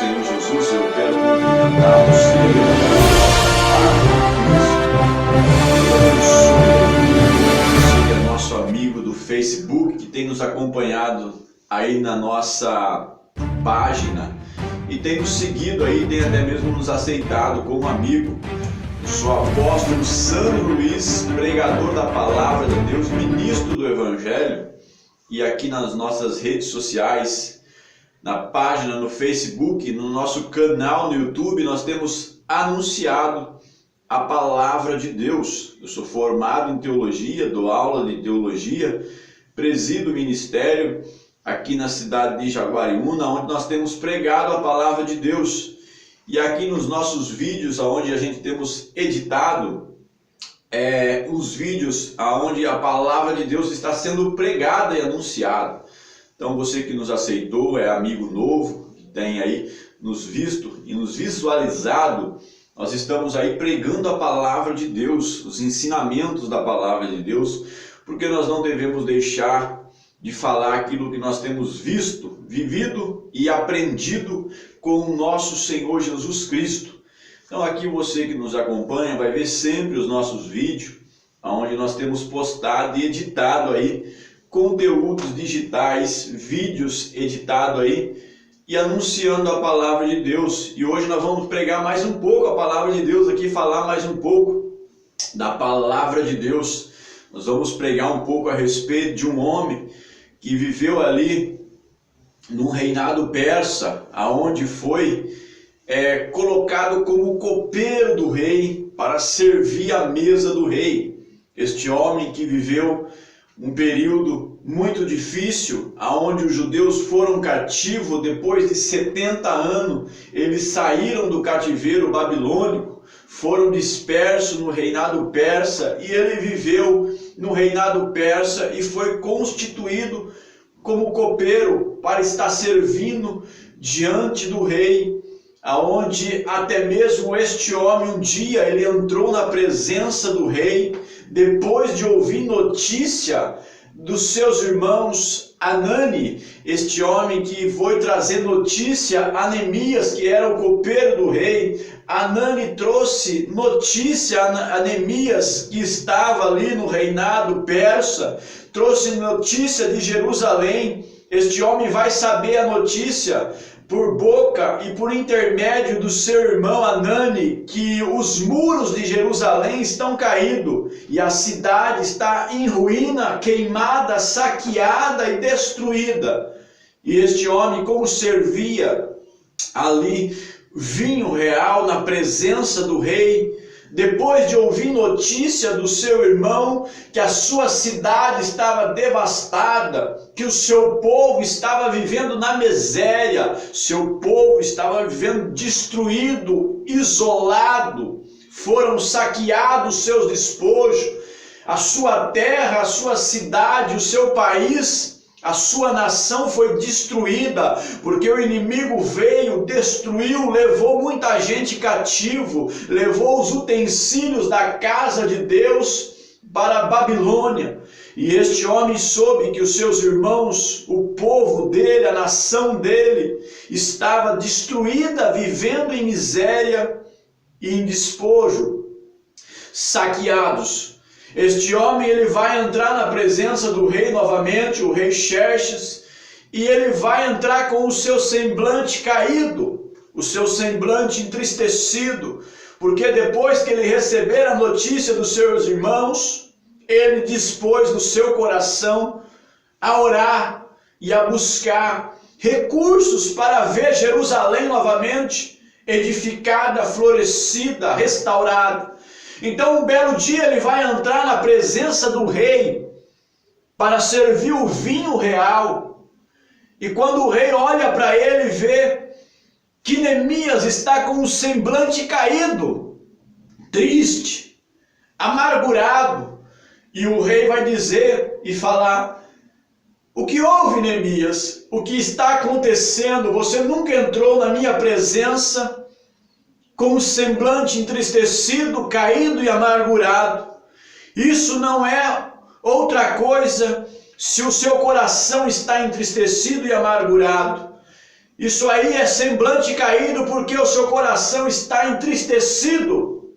Senhor Jesus, eu quero cumprimentar você, você que é nosso amigo do Facebook, que tem nos acompanhado aí na nossa página e tem nos seguido aí, tem até mesmo nos aceitado como amigo. Eu sou o apóstolo Sandro Luiz, pregador da Palavra de Deus, ministro do Evangelho, e aqui nas nossas redes sociais, na página no Facebook, no nosso canal no YouTube, nós temos anunciado a Palavra de Deus. Eu sou formado em teologia, dou aula de teologia, presido o ministério aqui na cidade de Jaguariúna, onde nós temos pregado a Palavra de Deus. E aqui nos nossos vídeos, onde a gente temos editado os vídeos onde a Palavra de Deus está sendo pregada e anunciada. Então você que nos aceitou, é amigo novo, que tem aí nos visto e nos visualizado, nós estamos aí pregando a Palavra de Deus, os ensinamentos da Palavra de Deus, porque nós não devemos deixar de falar aquilo que nós temos visto, vivido e aprendido com o nosso Senhor Jesus Cristo. Então aqui você que nos acompanha vai ver sempre os nossos vídeos, onde nós temos postado e editado aí conteúdos digitais, vídeos editados aí e anunciando a Palavra de Deus. E hoje nós vamos pregar mais um pouco a Palavra de Deus aqui, falar mais um pouco da Palavra de Deus. Nós vamos pregar um pouco a respeito de um homem que viveu ali no reinado persa, aonde foi colocado como copeiro do rei para servir à mesa do rei. Este homem que viveu um período muito difícil, aonde os judeus foram cativos depois de 70 anos, eles saíram do cativeiro babilônico, foram dispersos no reinado persa e ele viveu no reinado persa e foi constituído como copeiro para estar servindo diante do rei, aonde até mesmo este homem um dia ele entrou na presença do rei depois de ouvir notícia dos seus irmãos Anani, este homem que foi trazer notícia a Neemias, que era o copeiro do rei. Anani trouxe notícia a Neemias, que estava ali no reinado persa, trouxe notícia de Jerusalém. Este homem vai saber a notícia por boca e por intermédio do seu irmão Anani, que os muros de Jerusalém estão caídos e a cidade está em ruína, queimada, saqueada e destruída. E este homem, como servia ali vinho real na presença do rei, depois de ouvir notícia do seu irmão que a sua cidade estava devastada, que o seu povo estava vivendo na miséria, seu povo estava vivendo destruído, isolado, foram saqueados seus despojos, a sua terra, a sua cidade, o seu país, a sua nação foi destruída, porque o inimigo veio, destruiu, levou muita gente cativo, levou os utensílios da casa de Deus para a Babilônia. E este homem soube que os seus irmãos, o povo dele, a nação dele, estava destruída, vivendo em miséria e em despojo, saqueados. Este homem ele vai entrar na presença do rei novamente, o rei Xerxes, e ele vai entrar com o seu semblante caído, o seu semblante entristecido, porque depois que ele receber a notícia dos seus irmãos, ele dispôs no seu coração a orar e a buscar recursos para ver Jerusalém novamente edificada, florescida, restaurada. Então um belo dia ele vai entrar na presença do rei para servir o vinho real. E quando o rei olha para ele e vê que Neemias está com um semblante caído, triste, amargurado, e o rei vai dizer e falar: o que houve, Neemias? O que está acontecendo? Você nunca entrou na minha presença com o semblante entristecido, caído e amargurado. Isso não é outra coisa se o seu coração está entristecido e amargurado. Isso aí é semblante caído porque o seu coração está entristecido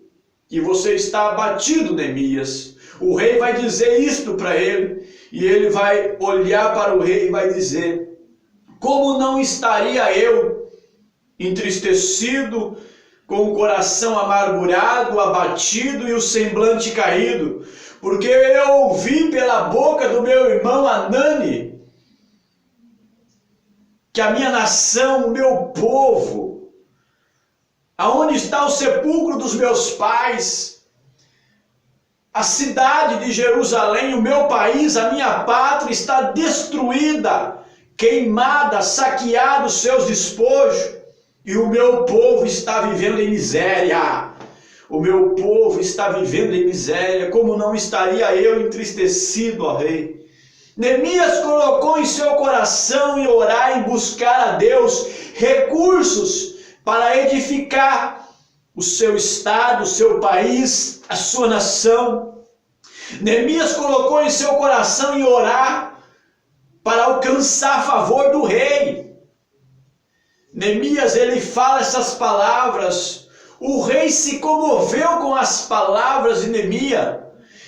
e você está abatido, Neemias. O rei vai dizer isto para ele e ele vai olhar para o rei e vai dizer: como não estaria eu entristecido, com o coração amargurado, abatido e o semblante caído? Porque eu ouvi pela boca do meu irmão Hanani que a minha nação, o meu povo, aonde está o sepulcro dos meus pais, a cidade de Jerusalém, o meu país, a minha pátria está destruída, queimada, saqueado os seus despojos, e o meu povo está vivendo em miséria. O meu povo está vivendo em miséria. Como não estaria eu entristecido, ó rei? Neemias colocou em seu coração em orar, em buscar a Deus recursos para edificar o seu estado, o seu país, a sua nação. Neemias colocou em seu coração em orar para alcançar favor do rei. Neemias, ele fala essas palavras. O rei se comoveu com as palavras de Neemias.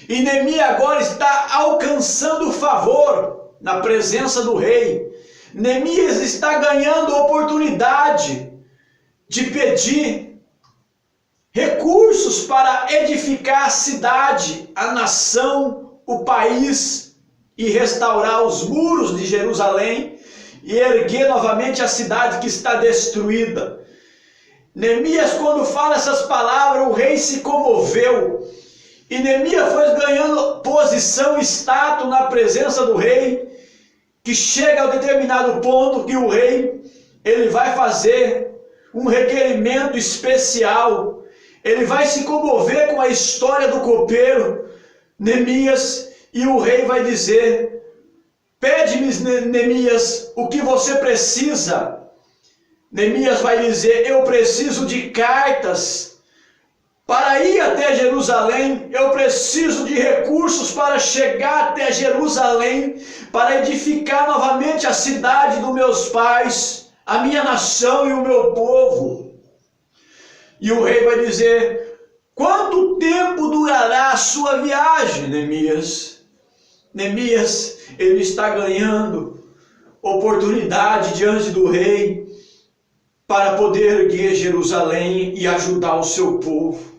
E Neemias agora está alcançando favor na presença do rei. Neemias está ganhando oportunidade de pedir recursos para edificar a cidade, a nação, o país e restaurar os muros de Jerusalém e erguer novamente a cidade que está destruída. Neemias, quando fala essas palavras, o rei se comoveu. E Neemias foi ganhando posição e status na presença do rei, que chega a determinado ponto que o rei ele vai fazer um requerimento especial. Ele vai se comover com a história do copeiro Neemias, e o rei vai dizer: pede-me, Neemias, o que você precisa. Neemias vai dizer: eu preciso de cartas para ir até Jerusalém, eu preciso de recursos para chegar até Jerusalém, para edificar novamente a cidade dos meus pais, a minha nação e o meu povo. E o rei vai dizer: quanto tempo durará a sua viagem, Neemias? Neemias, ele está ganhando oportunidade diante do rei para poder erguer Jerusalém e ajudar o seu povo.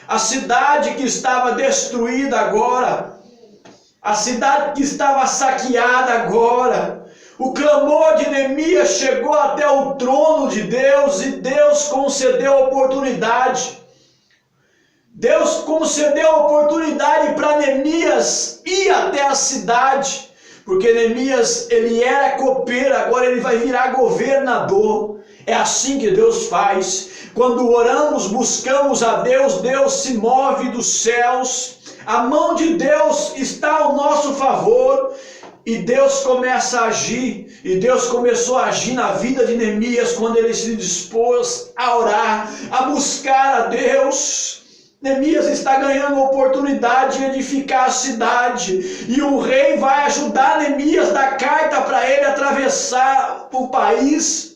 A cidade que estava destruída agora, a cidade que estava saqueada agora, o clamor de Neemias chegou até o trono de Deus e Deus concedeu a oportunidade. Deus concedeu a oportunidade para Neemias ir até a cidade, porque Neemias, ele era copeiro, agora ele vai virar governador. É assim que Deus faz. Quando oramos, buscamos a Deus, Deus se move dos céus, a mão de Deus está ao nosso favor, e Deus começa a agir, e Deus começou a agir na vida de Neemias, quando ele se dispôs a orar, a buscar a Deus. Neemias está ganhando a oportunidade de edificar a cidade, e o rei vai ajudar Neemias, dar carta para ele atravessar o país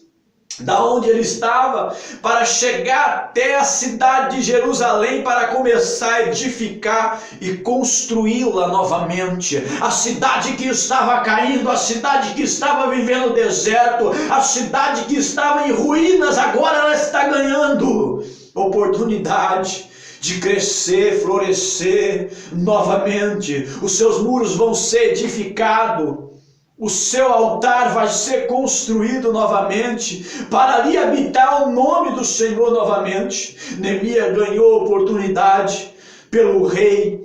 da onde ele estava, para chegar até a cidade de Jerusalém, para começar a edificar e construí-la novamente. A cidade que estava caindo, a cidade que estava vivendo deserto, a cidade que estava em ruínas, agora ela está ganhando oportunidade de crescer, florescer novamente. Os seus muros vão ser edificados, o seu altar vai ser construído novamente, para ali habitar o nome do Senhor novamente. Neemias ganhou oportunidade pelo rei,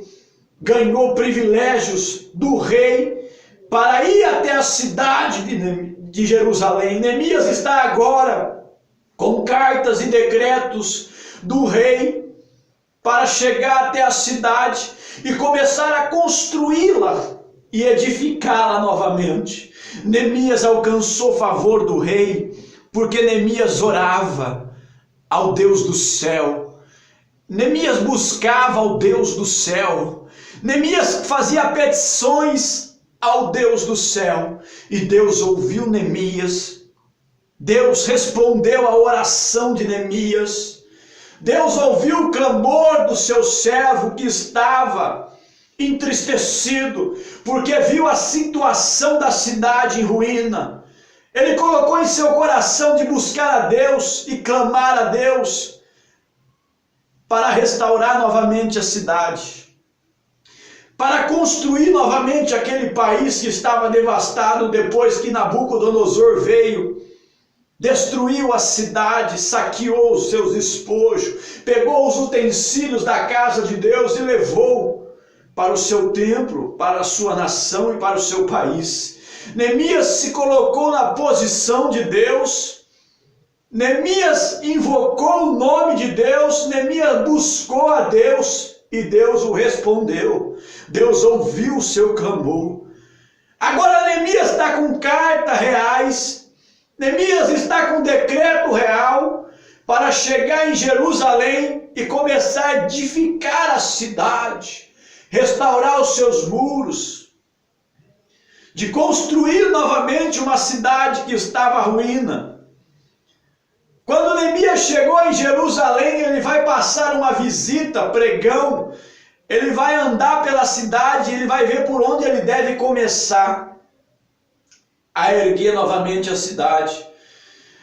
ganhou privilégios do rei para ir até a cidade de Jerusalém. Neemias está agora com cartas e decretos do rei para chegar até a cidade e começar a construí-la e edificá-la novamente. Neemias alcançou favor do rei, porque Neemias orava ao Deus do céu. Neemias buscava ao Deus do céu. Neemias fazia petições ao Deus do céu. E Deus ouviu Neemias Deus respondeu à oração de Neemias. Deus ouviu o clamor do seu servo que estava entristecido, porque viu a situação da cidade em ruína. Ele colocou em seu coração de buscar a Deus e clamar a Deus para restaurar novamente a cidade, para construir novamente aquele país que estava devastado depois que Nabucodonosor veio, destruiu a cidade, saqueou os seus despojos, pegou os utensílios da casa de Deus e levou para o seu templo, para a sua nação e para o seu país. Neemias se colocou na posição de Deus, Neemias invocou o nome de Deus, Neemias buscou a Deus e Deus o respondeu. Deus ouviu o seu clamor. Agora Neemias está com cartas reais, Neemias está com decreto real para chegar em Jerusalém e começar a edificar a cidade, restaurar os seus muros, de construir novamente uma cidade que estava ruína. Quando Neemias chegou em Jerusalém, ele vai passar uma visita, pregão, ele vai andar pela cidade, ele vai ver por onde ele deve começar a erguer novamente a cidade.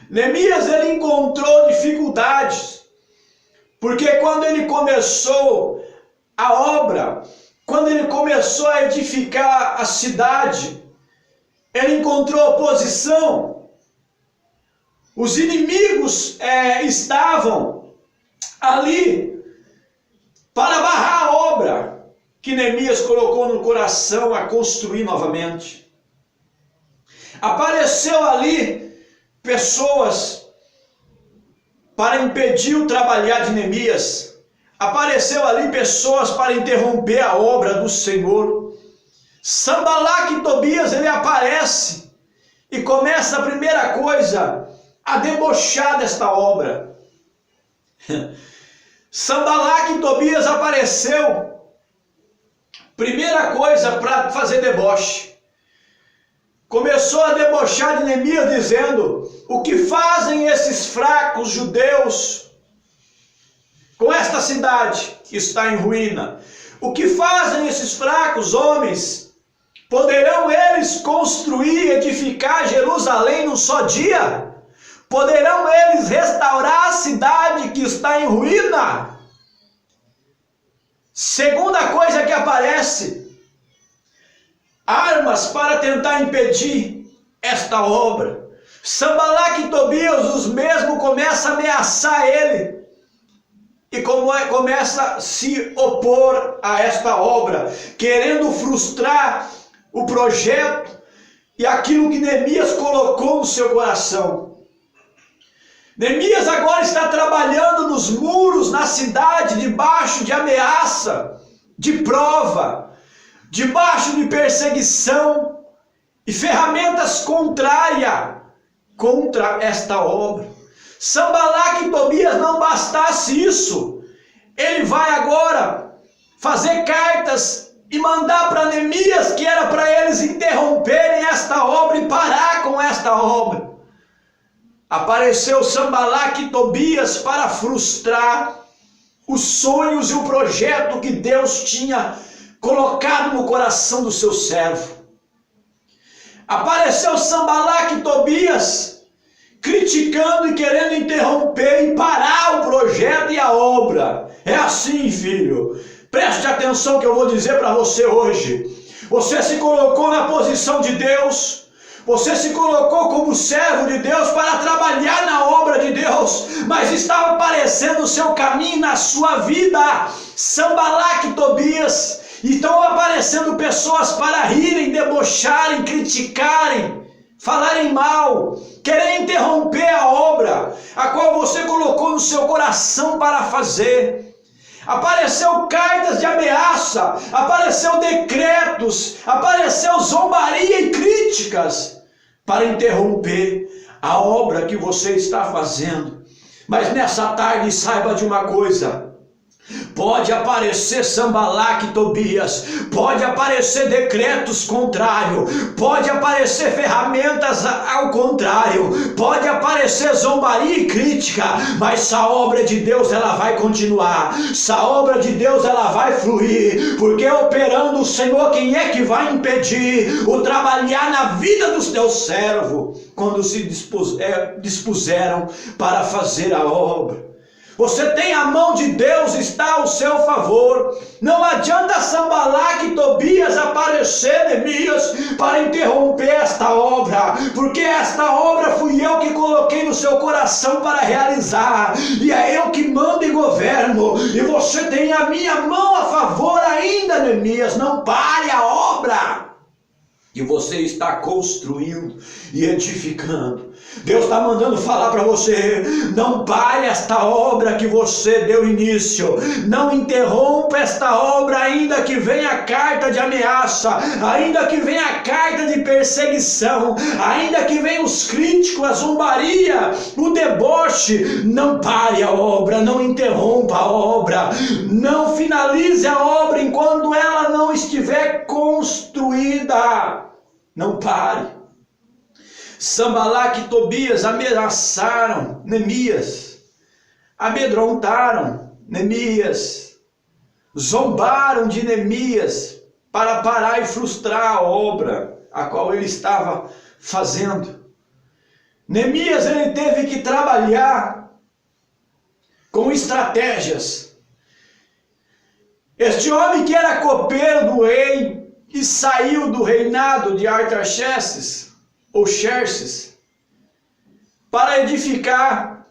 Neemias, ele encontrou dificuldades, porque quando ele começou a obra, quando ele começou a edificar a cidade, ele encontrou oposição. Os inimigos estavam ali para barrar a obra que Neemias colocou no coração a construir novamente. Apareceu ali pessoas para impedir o trabalhar de Neemias. Apareceu ali pessoas para interromper a obra do Senhor. Sanbalaque e Tobias, ele aparece e começa a primeira coisa a debochar desta obra. Sanbalaque e Tobias apareceu, primeira coisa para fazer deboche. Começou a debochar de Neemias dizendo: o que fazem esses fracos judeus com esta cidade que está em ruína? O que fazem esses fracos homens? Poderão eles construir e edificar Jerusalém num só dia? Poderão eles restaurar a cidade que está em ruína? Segunda coisa que aparece: armas para tentar impedir esta obra. Sanbalaque e Tobias, os mesmos, começam a ameaçar ele e começa a se opor a esta obra, querendo frustrar o projeto e aquilo que Neemias colocou no seu coração. Neemias agora está trabalhando nos muros, na cidade, debaixo de ameaça, de prova, debaixo de perseguição e ferramentas contrárias contra esta obra. Sanbalaque e Tobias, não bastasse isso, ele vai agora fazer cartas e mandar para Neemias que era para eles interromperem esta obra e parar com esta obra. Apareceu Sanbalaque e Tobias para frustrar os sonhos e o projeto que Deus tinha colocado no coração do seu servo. Apareceu Sanbalaque e Tobias criticando e querendo interromper e parar o projeto e a obra. É assim, filho. Preste atenção que eu vou dizer para você hoje. Você se colocou na posição de Deus. Você se colocou como servo de Deus para trabalhar na obra de Deus, mas estava aparecendo o seu caminho na sua vida. Sanbalaque e Tobias, estão aparecendo pessoas para rirem, debocharem, criticarem, falarem mal, querem interromper a obra, a qual você colocou no seu coração para fazer. Apareceu cartas de ameaça, apareceu decretos, apareceu zombaria e críticas para interromper a obra que você está fazendo. Mas nessa tarde saiba de uma coisa: pode aparecer Sanbalaque e Tobias, pode aparecer decretos contrários, pode aparecer ferramentas ao contrário, pode aparecer zombaria e crítica, mas essa obra de Deus ela vai continuar, essa obra de Deus ela vai fluir, porque operando o Senhor, quem é que vai impedir o trabalhar na vida dos teus servos, quando se dispuseram para fazer a obra? Você tem a mão de Deus, está ao seu favor. Não adianta Sanbalaque e Tobias aparecer, Neemias, para interromper esta obra, porque esta obra fui eu que coloquei no seu coração para realizar, e é eu que mando e governo, e você tem a minha mão a favor ainda, Neemias. Não pare a obra que você está construindo e edificando. Deus está mandando falar para você: não pare esta obra que você deu início, não interrompa esta obra, ainda que venha a carta de ameaça, ainda que venha a carta de perseguição, ainda que venham os críticos, a zombaria, o deboche. Não pare a obra, não interrompa a obra, não finalize a obra enquanto ela não estiver construída. Não pare. Sanbalaque e Tobias ameaçaram Neemias, amedrontaram Neemias, zombaram de Neemias para parar e frustrar a obra a qual ele estava fazendo. Neemias ele teve que trabalhar com estratégias. Este homem que era copeiro do rei e saiu do reinado de Artaxerxes, ou Xerxes, para edificar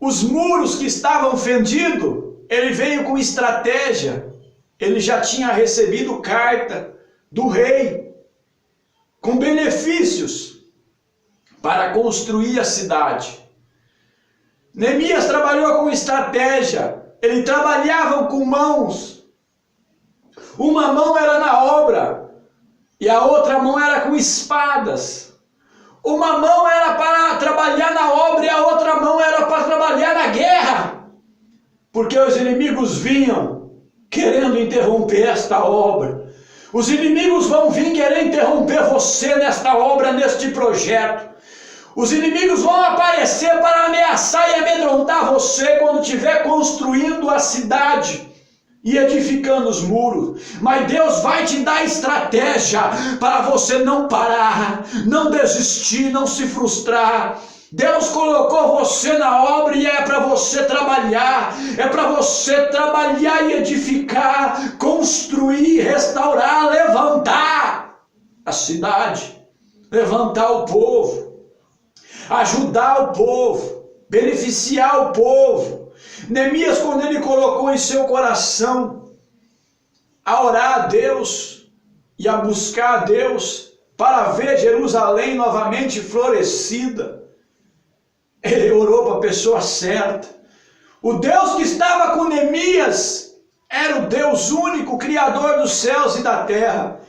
os muros que estavam fendidos, ele veio com estratégia. Ele já tinha recebido carta do rei, com benefícios, para construir a cidade. Neemias trabalhou com estratégia, ele trabalhava com mãos. Uma mão era na obra, e a outra mão era com espadas. Uma mão era para trabalhar na obra e a outra mão era para trabalhar na guerra, porque os inimigos vinham querendo interromper esta obra. Os inimigos vão vir querer interromper você nesta obra, neste projeto. Os inimigos vão aparecer para ameaçar e amedrontar você quando estiver construindo a cidade e edificando os muros. Mas Deus vai te dar estratégia para você não parar, não desistir, não se frustrar. Deus colocou você na obra e é para você trabalhar, e edificar, construir, restaurar, levantar a cidade, levantar o povo, ajudar o povo, beneficiar o povo. Neemias, quando ele colocou em seu coração a orar a Deus e a buscar a Deus para ver Jerusalém novamente florescida, ele orou para a pessoa certa. O Deus que estava com Neemias era o Deus único, Criador dos céus e da terra.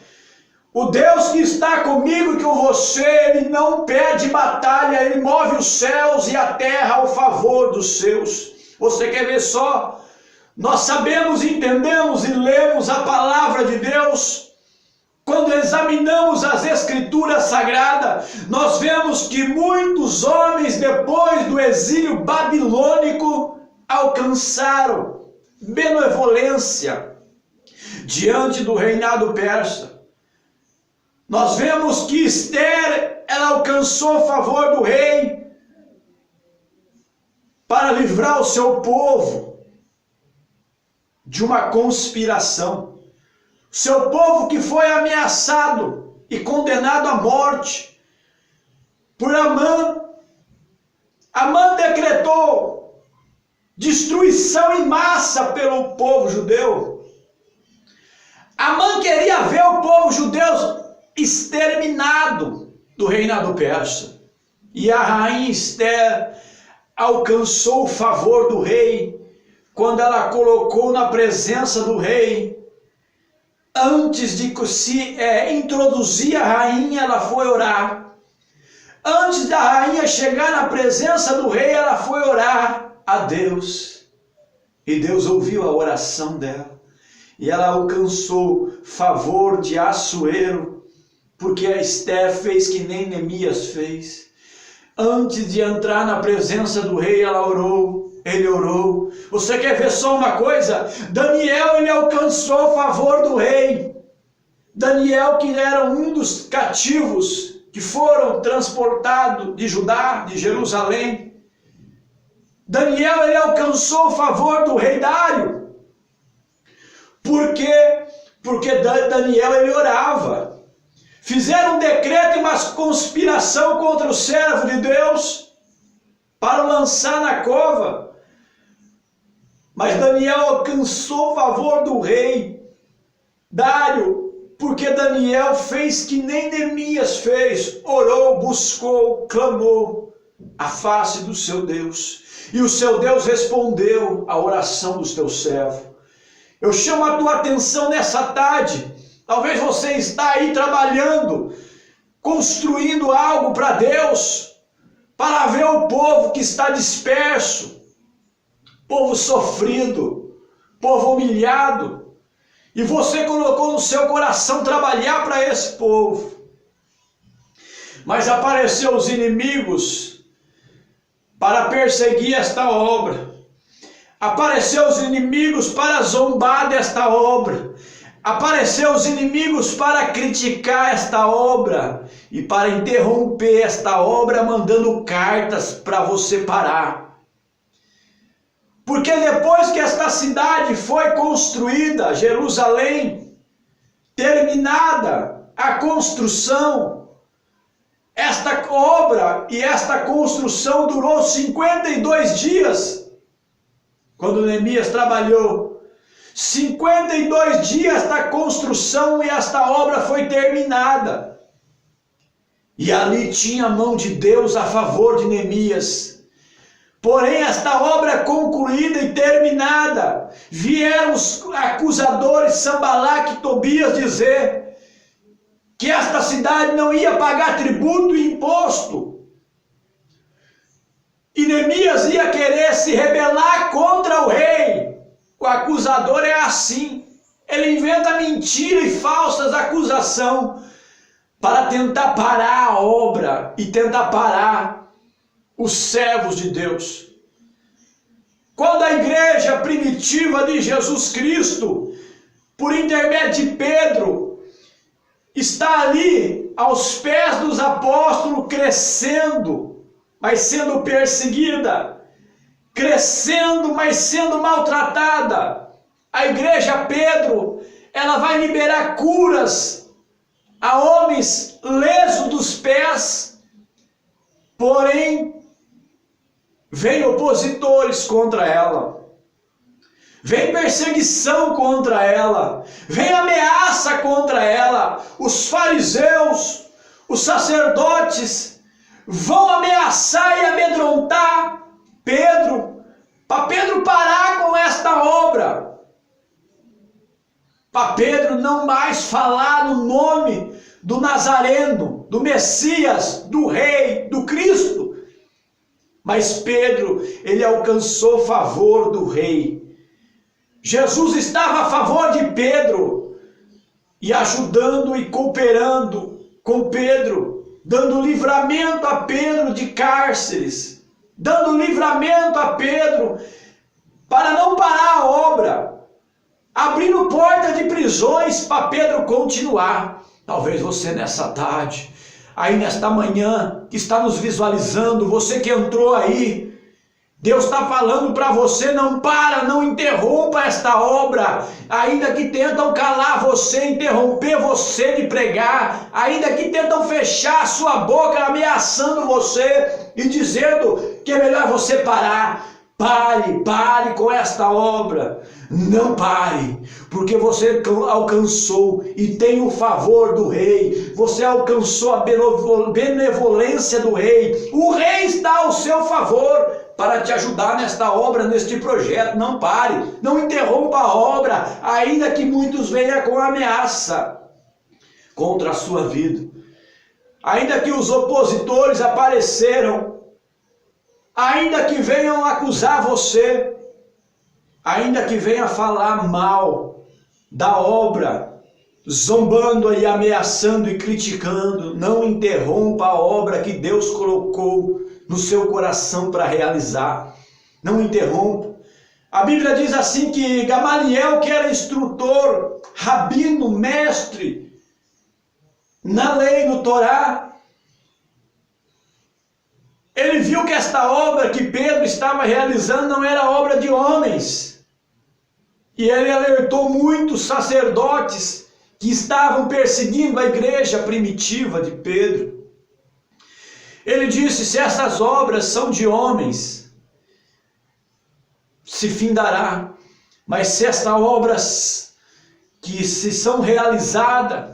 O Deus que está comigo e com você, Ele não perde batalha, Ele move os céus e a terra ao favor dos seus. Você quer ver só? Nós sabemos, entendemos e lemos a palavra de Deus. Quando examinamos as Escrituras Sagradas, nós vemos que muitos homens, depois do exílio babilônico, alcançaram benevolência diante do reinado persa. Nós vemos que Esther, ela alcançou o favor do rei para livrar o seu povo de uma conspiração. Seu povo que foi ameaçado e condenado à morte por Amã. Amã decretou destruição em massa pelo povo judeu. Amã queria ver o povo judeu exterminado do reinado persa. E a rainha Esther alcançou o favor do rei quando ela colocou na presença do rei. Antes de se introduzir a rainha, ela foi orar. Antes da rainha chegar na presença do rei, ela foi orar a Deus. E Deus ouviu a oração dela. E ela alcançou favor de Assuero, porque a Esther fez que nem Neemias fez. Antes de entrar na presença do rei, ela orou. Ele orou. Você quer ver só uma coisa? Daniel, ele alcançou o favor do rei. Daniel, que era um dos cativos que foram transportados de Judá, de Jerusalém. Daniel, ele alcançou o favor do rei Dário. Por quê? Porque Daniel, ele orava. Fizeram um decreto e uma conspiração contra o servo de Deus para o lançar na cova. Mas Daniel alcançou o favor do rei Dário, porque Daniel fez que nem Neemias fez, orou, buscou, clamou a face do seu Deus. E o seu Deus respondeu à oração do teu servo. Eu chamo a tua atenção nessa tarde. Talvez você está aí trabalhando, construindo algo para Deus, para ver o povo que está disperso, povo sofrido, povo humilhado, e você colocou no seu coração trabalhar para esse povo. Mas apareceu os inimigos para perseguir esta obra. Apareceu os inimigos para zombar desta obra. Apareceu os inimigos para criticar esta obra e para interromper esta obra, mandando cartas para você parar. Porque depois que esta cidade foi construída, Jerusalém, terminada a construção, esta obra e esta construção durou 52 dias, quando Neemias trabalhou. 52 dias da construção e esta obra foi terminada. E ali tinha a mão de Deus a favor de Neemias. Porém, esta obra concluída e terminada, vieram os acusadores Sanbalaque e Tobias dizer que esta cidade não ia pagar tributo e imposto. E Neemias ia querer se rebelar contra o rei. O acusador é assim, ele inventa mentira e falsas acusações para tentar parar a obra e tentar parar os servos de Deus. Quando a igreja primitiva de Jesus Cristo, por intermédio de Pedro, está ali aos pés dos apóstolos crescendo, mas sendo perseguida, crescendo, mas sendo maltratada, a igreja Pedro, ela vai liberar curas a homens lesos dos pés, porém, vem opositores contra ela, vem perseguição contra ela, vem ameaça contra ela. Os fariseus, os sacerdotes vão ameaçar e amedrontar Pedro, para Pedro parar com esta obra, para Pedro não mais falar no nome do Nazareno, do Messias, do Rei, do Cristo. Mas Pedro, ele alcançou o favor do Rei. Jesus estava a favor de Pedro e ajudando e cooperando com Pedro, dando livramento a Pedro de cárceres, dando livramento a Pedro para não parar a obra, abrindo porta de prisões para Pedro continuar. Talvez você nessa tarde, aí nesta manhã, que está nos visualizando, você que entrou aí, Deus está falando para você, não para, não interrompa esta obra, ainda que tentam calar você, interromper você de pregar, ainda que tentam fechar a sua boca, ameaçando você e dizendo que é melhor você parar. Pare com esta obra, não pare, porque você alcançou e tem o favor do rei, você alcançou a benevolência do rei, o rei está ao seu favor para te ajudar nesta obra, neste projeto. Não pare, não interrompa a obra, ainda que muitos venham com ameaça contra a sua vida, ainda que os opositores apareceram, ainda que venham acusar você, ainda que venha falar mal da obra, zombando e ameaçando e criticando, não interrompa a obra que Deus colocou no seu coração para realizar. Não interrompa. A Bíblia diz assim que Gamaliel, que era instrutor, rabino, mestre na lei, no Torá, ele viu que esta obra que Pedro estava realizando não era obra de homens. E ele alertou muitos sacerdotes que estavam perseguindo a igreja primitiva de Pedro. Ele disse: se essas obras são de homens, se findará. Mas se estas obras que se são realizadas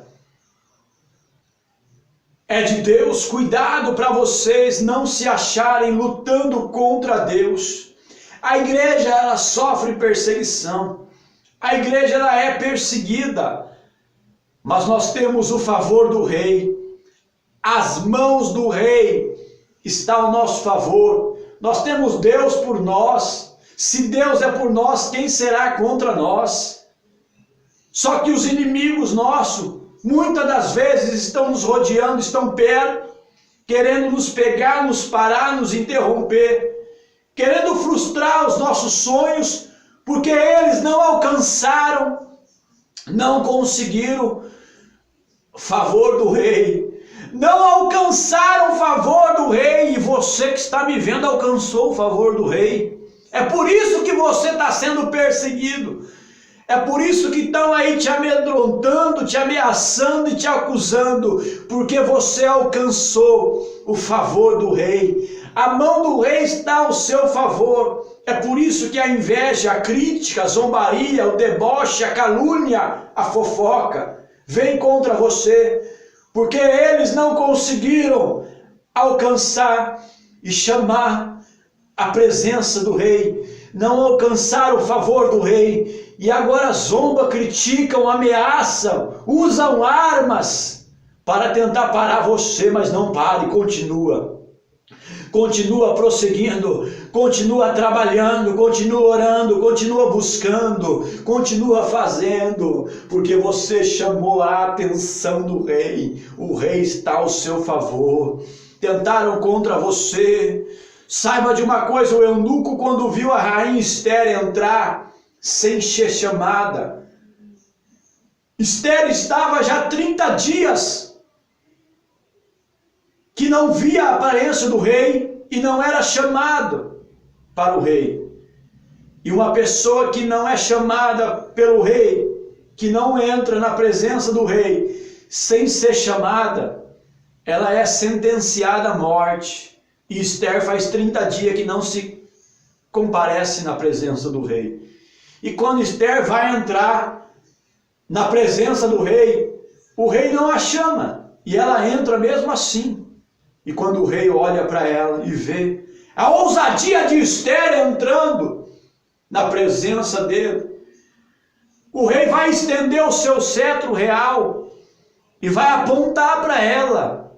é de Deus, cuidado para vocês não se acharem lutando contra Deus. A igreja, ela sofre perseguição. A igreja, ela é perseguida. Mas nós temos o favor do rei. As mãos do rei estão ao nosso favor. Nós temos Deus por nós. Se Deus é por nós, quem será contra nós? Só que os inimigos nossos, muitas das vezes, estão nos rodeando, estão perto, querendo nos pegar, nos parar, nos interromper, querendo frustrar os nossos sonhos, porque eles não alcançaram, não conseguiram favor do rei, não alcançaram o favor do rei, e você que está me vendo alcançou o favor do rei. É por isso que você está sendo perseguido. É por isso que estão aí te amedrontando, te ameaçando e te acusando, porque você alcançou o favor do rei. A mão do rei está ao seu favor. É por isso que a inveja, a crítica, a zombaria, o deboche, a calúnia, a fofoca vem contra você, porque eles não conseguiram alcançar e chamar a presença do rei, não alcançaram o favor do rei, e agora zombam, criticam, ameaçam, usam armas para tentar parar você, mas não pare, continua. Continua prosseguindo, continua trabalhando, continua orando, continua buscando, continua fazendo, porque você chamou a atenção do rei, o rei está ao seu favor. Tentaram contra você. Saiba de uma coisa, o eunuco, quando viu a rainha Esther entrar sem ser chamada, Esther estava já 30 dias que não via a aparência do rei e não era chamado para o rei. E uma pessoa que não é chamada pelo rei, que não entra na presença do rei sem ser chamada, ela é sentenciada à morte. E Esther faz 30 dias que não se comparece na presença do rei. E quando Esther vai entrar na presença do rei, o rei não a chama. E ela entra mesmo assim. E quando o rei olha para ela e vê a ousadia de Esther entrando na presença dele, o rei vai estender o seu cetro real e vai apontar para ela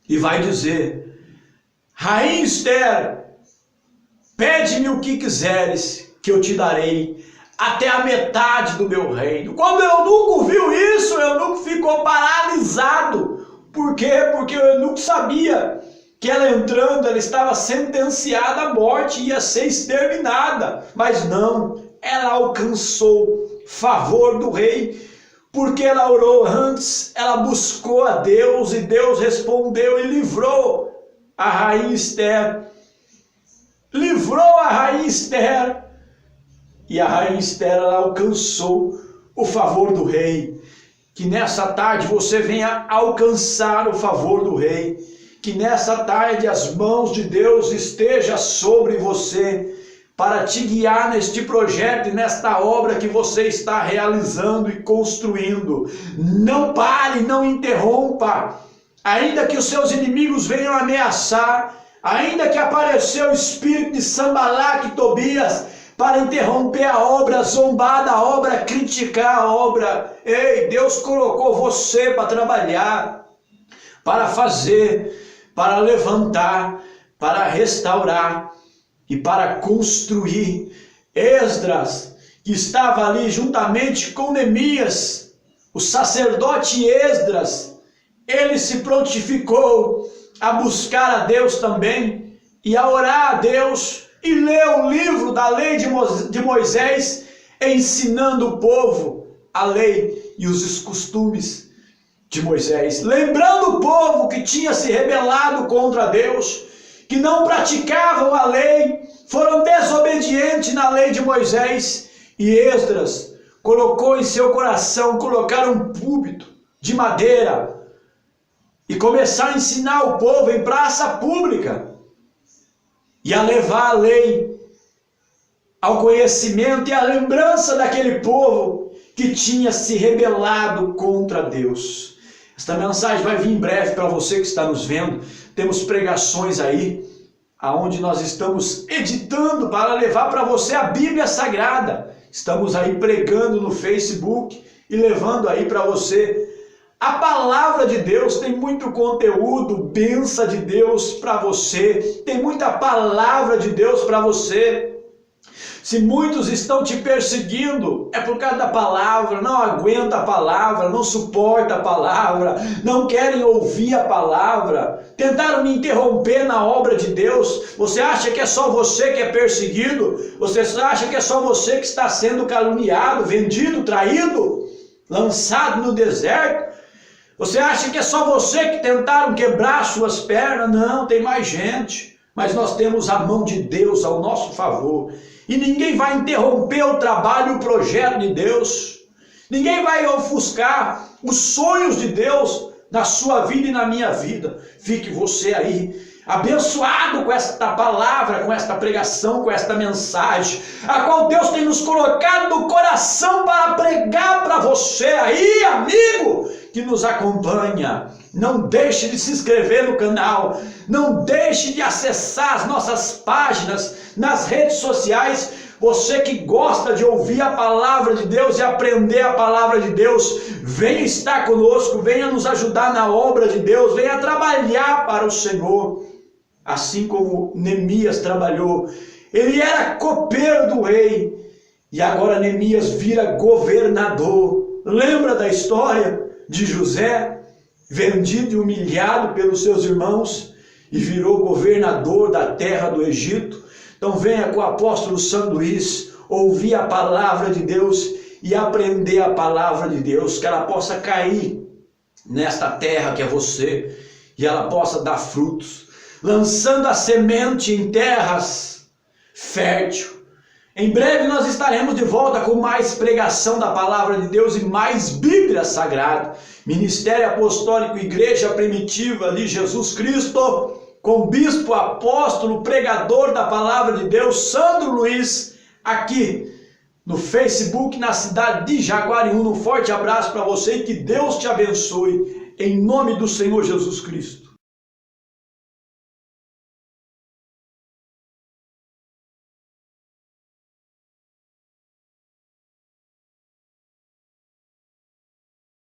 e vai dizer: Rainha Esther, pede-me o que quiseres, que eu te darei até a metade do meu reino. Quando o eunuco viu isso, o eunuco ficou paralisado. Por quê? Porque o eunuco sabia que ela entrando, ela estava sentenciada à morte e ia ser exterminada. Mas não, ela alcançou favor do rei, porque ela orou antes, ela buscou a Deus e Deus respondeu e livrou a rainha Esther. Livrou a rainha Esther. E a rainha Esther, ela alcançou o favor do rei. Que nessa tarde você venha alcançar o favor do rei. Que nessa tarde as mãos de Deus estejam sobre você, para te guiar neste projeto e nesta obra que você está realizando e construindo. Não pare, não interrompa. Ainda que os seus inimigos venham ameaçar, ainda que apareceu o espírito de Sanbalate e Tobias para interromper a obra, zombar da obra, criticar a obra. Ei, Deus colocou você para trabalhar, para fazer, para levantar, para restaurar e para construir Esdras, que estava ali juntamente com Neemias, o sacerdote Esdras, ele se prontificou a buscar a Deus também e a orar a Deus e ler o livro da lei de Moisés, ensinando o povo a lei e os costumes de Moisés, lembrando o povo que tinha se rebelado contra Deus, que não praticavam a lei, foram desobedientes na lei de Moisés. E Esdras colocou em seu coração colocar um púlpito de madeira e começar a ensinar o povo em praça pública e a levar a lei ao conhecimento e à lembrança daquele povo que tinha se rebelado contra Deus. Esta mensagem vai vir em breve para você que está nos vendo. Temos pregações aí, aonde nós estamos editando para levar para você a Bíblia Sagrada. Estamos aí pregando no Facebook e levando aí para você a palavra de Deus. Tem muito conteúdo, bênção de Deus para você. Tem muita palavra de Deus para você. Se muitos estão te perseguindo, é por causa da palavra, não aguenta a palavra, não suporta a palavra, não querem ouvir a palavra, tentaram me interromper na obra de Deus. Você acha que é só você que é perseguido? Você acha que é só você que está sendo caluniado, vendido, traído, lançado no deserto? Você acha que é só você que tentaram quebrar suas pernas? Não, tem mais gente, mas nós temos a mão de Deus ao nosso favor. E ninguém vai interromper o trabalho e o projeto de Deus. Ninguém vai ofuscar os sonhos de Deus na sua vida e na minha vida. Fique você aí abençoado com esta palavra, com esta pregação, com esta mensagem, a qual Deus tem nos colocado no coração para pregar para você aí, amigo, que nos acompanha. Não deixe de se inscrever no canal, não deixe de acessar as nossas páginas nas redes sociais. Você que gosta de ouvir a palavra de Deus e aprender a palavra de Deus, venha estar conosco, venha nos ajudar na obra de Deus, venha trabalhar para o Senhor, assim como Neemias trabalhou. Ele era copeiro do rei e agora Neemias vira governador. Lembra da história de José, vendido e humilhado pelos seus irmãos e virou governador da terra do Egito? Então venha com o apóstolo São Luís ouvir a palavra de Deus e aprender a palavra de Deus, que ela possa cair nesta terra que é você e ela possa dar frutos, lançando a semente em terras férteis. Em breve nós estaremos de volta com mais pregação da palavra de Deus e mais Bíblia Sagrada. Ministério Apostólico Igreja Primitiva de Jesus Cristo, com bispo, apóstolo, pregador da palavra de Deus, Sandro Luiz, aqui no Facebook, na cidade de Jaguariúna. Um forte abraço para você e que Deus te abençoe, em nome do Senhor Jesus Cristo.